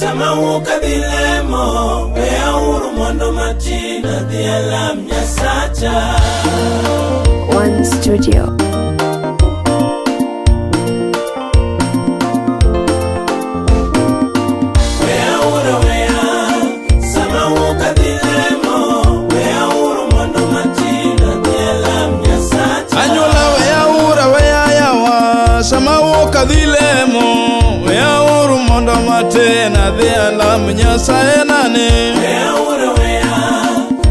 sama wuka dilemo wea uru mondo matina dialam nyasacha. One Studio. Dilemo wea uru mondo matena dhia lam nyasaye nane wea uru wea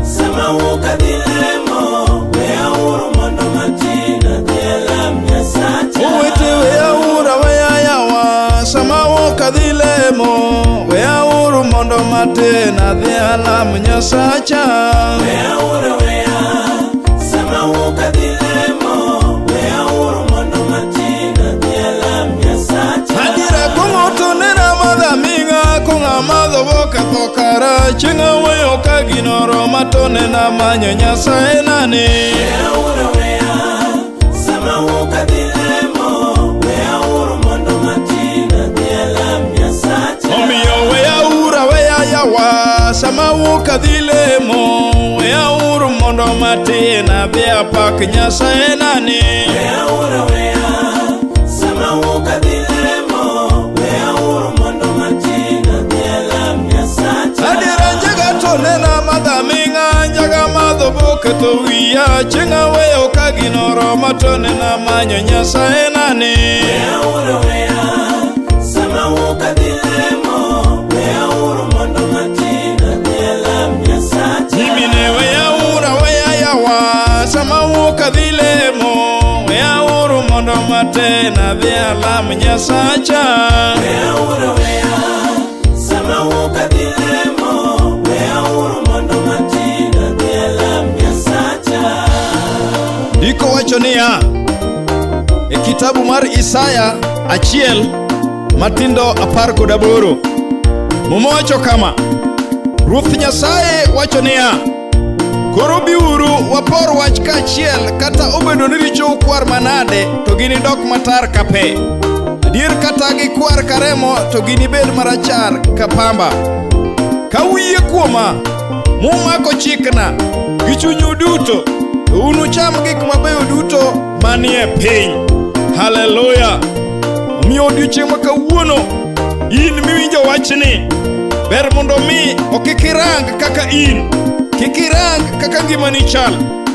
sama wuka dilemo wea uru mondo matena dhia lam nyasacha. Uwete wea ura wea yawa sama wuka dilemo wea uru mondo matena dhia lam nyasacha. Wea uru wea sama wuka dilemo wea uru mondo matena dhia lam nyasacha. Hadira kumoto nena madha minga kunga madho boka thokara chinga weyo kaginoro matone na manyo nyasaye nane wea uru wea sama wuka dilemo wea uru mondo matena dhia lam nyasacha. Omiyo wea ura wea yawa sama wuka dilemo wea uru mondo matena dhia pak nyasaye nane wea uru wea sama wuka dilemo wea uru mondo matena dhia lam nyasacha. Adira njaga tonena madha minga njaga madho boke to wiya chinga weyo kaginoro matone na manyo nyasaye nane wea uru wea sama wuka dilemo wea uru mondo matena dhia lam nyasacha. Imine wea ura wea yawa sama wuka dilemo wea uru mondo matena dhia lam nyasacha. Wea uru wea sama wuka dilemo wea uru mondo matena dhia lam nyasacha. Diko wacho niya e kitabu mar Isaya achiel matindo 18 Mumo wacho kama Ruoth Nyasaye wacho niya koro biuru wapor wach kachiel kata obedo ni richo ukwar manade to gini dok matar ka pe adier kata gikwar karemo to gini bed marachar ka pamba ka wiye kuoma mumako chikna gi chunyu duto unu cham gik mabeyo duto manie piny. Haleluya. Omiyo odiochieng' ma kawuono in miwinjo wachni ber mondo mi okikirang kaka in kikirang kaka ngimani chal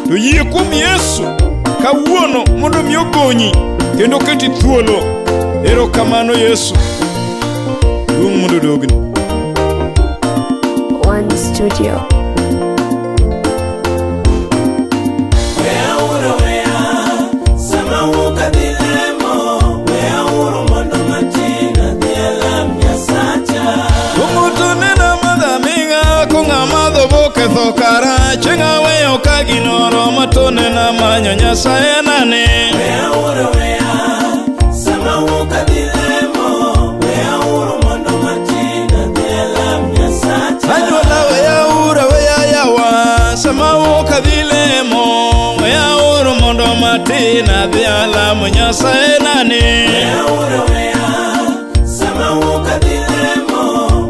to yie kuom Yesu kawuono mondo mi okonyi kendo keti thuolo. Erokamano Yesu. Duong' mondo dogni. One Studio. Wea uru wea sama wuka dilemo wea uru mondo matena dhia lam nyasacha. Kumutu nena madha minga kunga madho boke thokara chinga weyo kaginoro matone na manyo nyasaye nane wea uru wea sama wuka dilemo wea uru mondo matena dhia lam nyasacha. Anyuola wea ura wea yawa sama wuka dilemo wea uru mondo matina dhia lam nyasaye nane wea uru wea sama wuka dilemo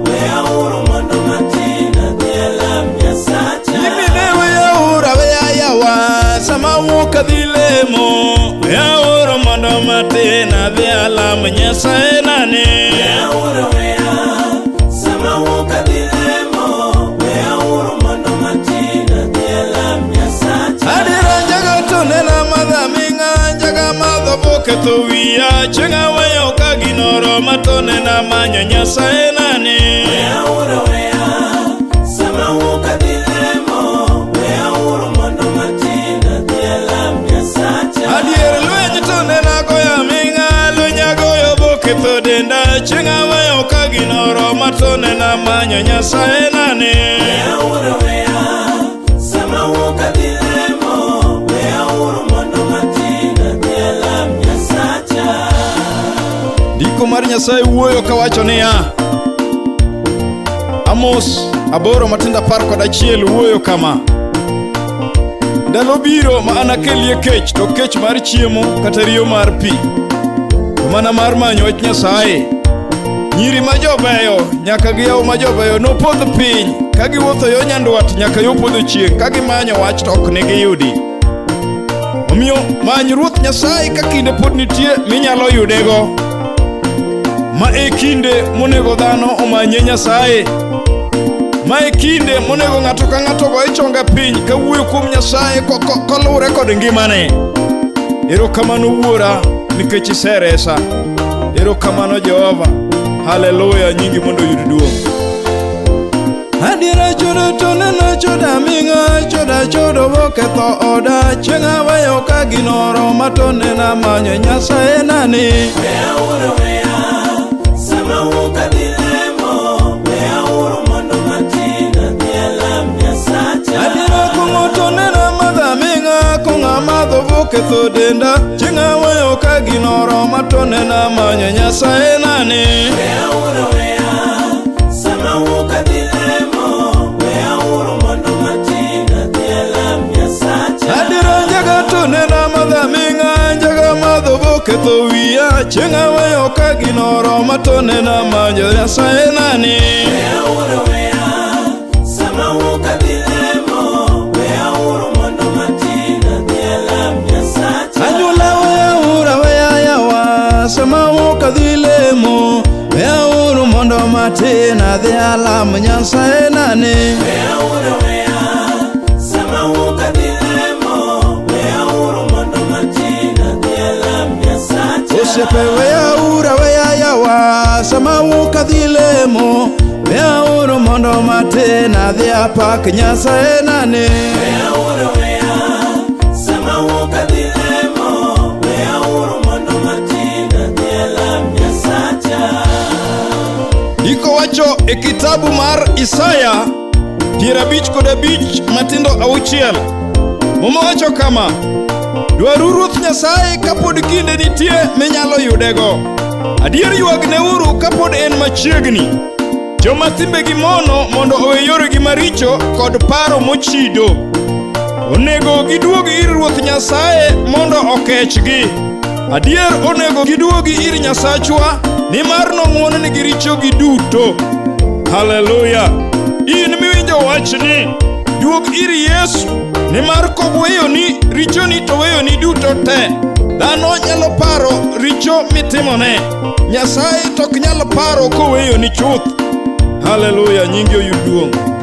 wea uru mondo matena dhia lam nyasacha. Imine wea ura wea yawa sama wuka dilemo wea uru mondo matina dhia lam nyasaye nane wea uru wea sama wuka dilemo wea uru mondo matena dhia lam nyasacha. Adira njaga tonena madha minga njaga madho boke to wiya chinga weyo kaginoro matone na manyo nyasaye nane wea uru wea sama wuka dilemo wea uru mondo matena dhia lam nyasacha. Adier lweny tonena goya minga lwenya goyo boke to denda chinga weyo kaginoro matone na manyo nyasaye nane wea uru wea sama wuka dilemo wea uru mondo matena dhia lam nyasacha. Diko mar Nyasaye wuoyo kawacho niya Amos 8:11 wuoyo kama Ndalo biro ma anakelie kech to kech mar chiemo kata riyo mar pi to mana mar manyo wach Nyasaye Nyiri ma jobeyo nyaka giyaw ma jobeyo nopodh piny ka giwuotho yo nyandwat nyaka yo podho chieng' ka gimanyo wach to ok giyudi. Omiyo many Ruoth Nyasaye ka kinde pod nitie minyalo yudego. Ma e kinde monego dhano omanye Nyasaye. Ma e kinde monego ng'ato ka ng'ato goye chonga piny ka wuoyo kuom Nyasaye kolure kod ngimane. Erokamano Wuora nikech iseresa. Erokamano Jehova. Haleluya, nyingi mondo yud duong'. Adiera chodo to neno choda minga choda chodo boketho oda chenga wayo ka ginoro matone na manyo Nyasaye nani. Wea uru wea sama wuka dilemo wea uru mondo matina dielam Nyasacha. Adiera kongo to neno madha minga konga madho boketho denda chenga wayo ka ginoro matone na manyo Nyasaye nani. Wea uru wea sama wuka dilemo wea uru mondo matina dielam Nyasacha. Adiera njaga to neno madha minga njaga madho boketho wiya chenga wayo ka ginoro matone na manyo Nyasaye nani. Wea uru wea sama wuka dilemo wea uru mondo matina dielam Nyasacha. Anyula weya ura weya yawa sama wuka dhilemo weya uru mondo matina dhialam Nyasaye nani. Wea uru wea sama wuka dilemo wea uru mondo matina dielam Nyasacha. Osiepe weya ura weya yawa sama wuka dhilemo weya uru mondo matina dhiapak Nyasaye nani. Wea uru wea sama wuka dilemo wea uru mondo matina dielam Nyasacha. Iko wacho e kitabu mar Isaya 55 matindo 6. Muma wacho kama: Dwaru Ruoth Nyasaye kapod kinde nitie minyalo yudego. Adier ywagneuru kapod en machiegni. Joma timbegi mono mondo owe yoregi maricho kod paro mochido. Onego giduog ir Ruoth Nyasaye mondo okechgi. Adier onego giduogi ir Nyasachwa nimar nong'wononegi richogi duto. Haleluya. In miwinjo wachni, duog ir Yesu nimar koweyoni richoni to weyoni duto te. Dhano nyalo paro richo mitimone, Nyasaye tok nyalo paro koweyoni chuth. Haleluya, nyingi oyud duong'.